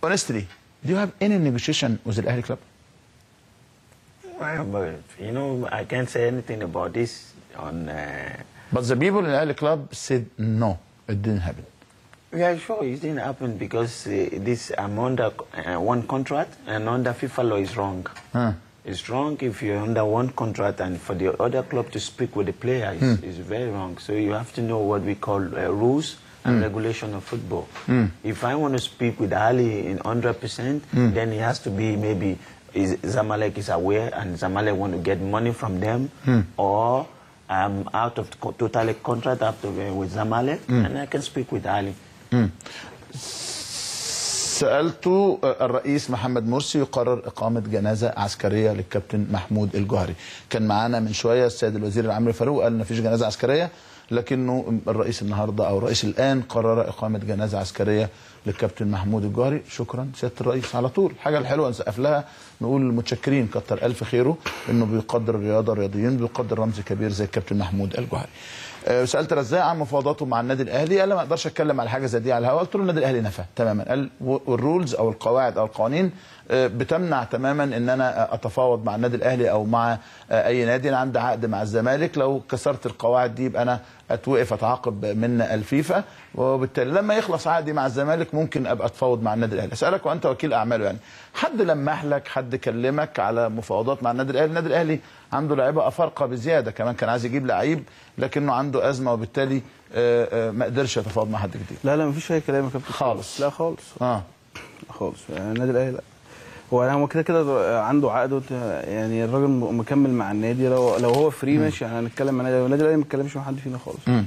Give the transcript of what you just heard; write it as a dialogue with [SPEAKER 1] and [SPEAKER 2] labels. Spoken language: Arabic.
[SPEAKER 1] honestly, do you have any negotiation with the Ahly club?
[SPEAKER 2] But, you know, I can't say anything about this on.
[SPEAKER 1] But the people in the Ahly club said no, it didn't happen.
[SPEAKER 2] Yeah, sure, it didn't happen because I'm under one contract, and under FIFA law is wrong. It's wrong if you're under one contract, and for the other club to speak with the player is very wrong. So you have to know what we call rules and regulation of football. If I want to speak with Ahly in 100%, then it has to be maybe Zamalek is aware and Zamalek want to get money from them, or I'm out of totally contract with Zamalek, and I can speak with Ahly.
[SPEAKER 1] سألته الرئيس محمد مرسي يقرر إقامة جنازة عسكرية للكابتن محمود الجوهري. كان معانا من شوية السيد الوزير العمري فاروق قال إن مفيش جنازة عسكرية، لكنه الرئيس النهارده أو الرئيس الآن قرر إقامة جنازة عسكرية للكابتن محمود الجوهري. شكرا سيادة الرئيس. على طول الحاجة الحلوة نسقف لها، نقول متشكرين كتر ألف خيره إنه بيقدر الرياضة، الرياضيين بيقدر رمز كبير زي الكابتن محمود الجوهري. سالت رزاق عن مفاوضاته مع النادي الاهلي، قال ما اقدرش اتكلم على حاجه زي دي على الهواء. قلت له النادي الاهلي نفى تماما، قال والرولز او القواعد او القوانين بتمنع تماما ان انا اتفاوض مع النادي الاهلي او مع اي نادي. انا عندي عقد مع الزمالك، لو كسرت القواعد دي يبقى انا اتوقف اتعاقب من الفيفا، وبالتالي لما يخلص عقدي مع الزمالك ممكن ابقى اتفاوض مع النادي الاهلي. اسالك وانت وكيل اعماله، يعني حد لمح لك، حد كلمك على مفاوضات مع النادي الاهلي؟ النادي الاهلي عنده لعيبه افارقه بزياده، كمان كان عايز يجيب لعيب لكنه عنده ازمه وبالتالي ما قدرش يتفاوض مع حد جديد.
[SPEAKER 3] لا مفيش اي كلام يا كابتن
[SPEAKER 1] خالص.
[SPEAKER 3] لا خالص.
[SPEAKER 1] خالص.
[SPEAKER 3] النادي الاهلي لا، هو كده عنده عقد، يعني الراجل مكمل مع النادي. لو هو فري ماشي، هنتكلم مع النادي الاهلي، ما نتكلمش مع حد فينا خالص.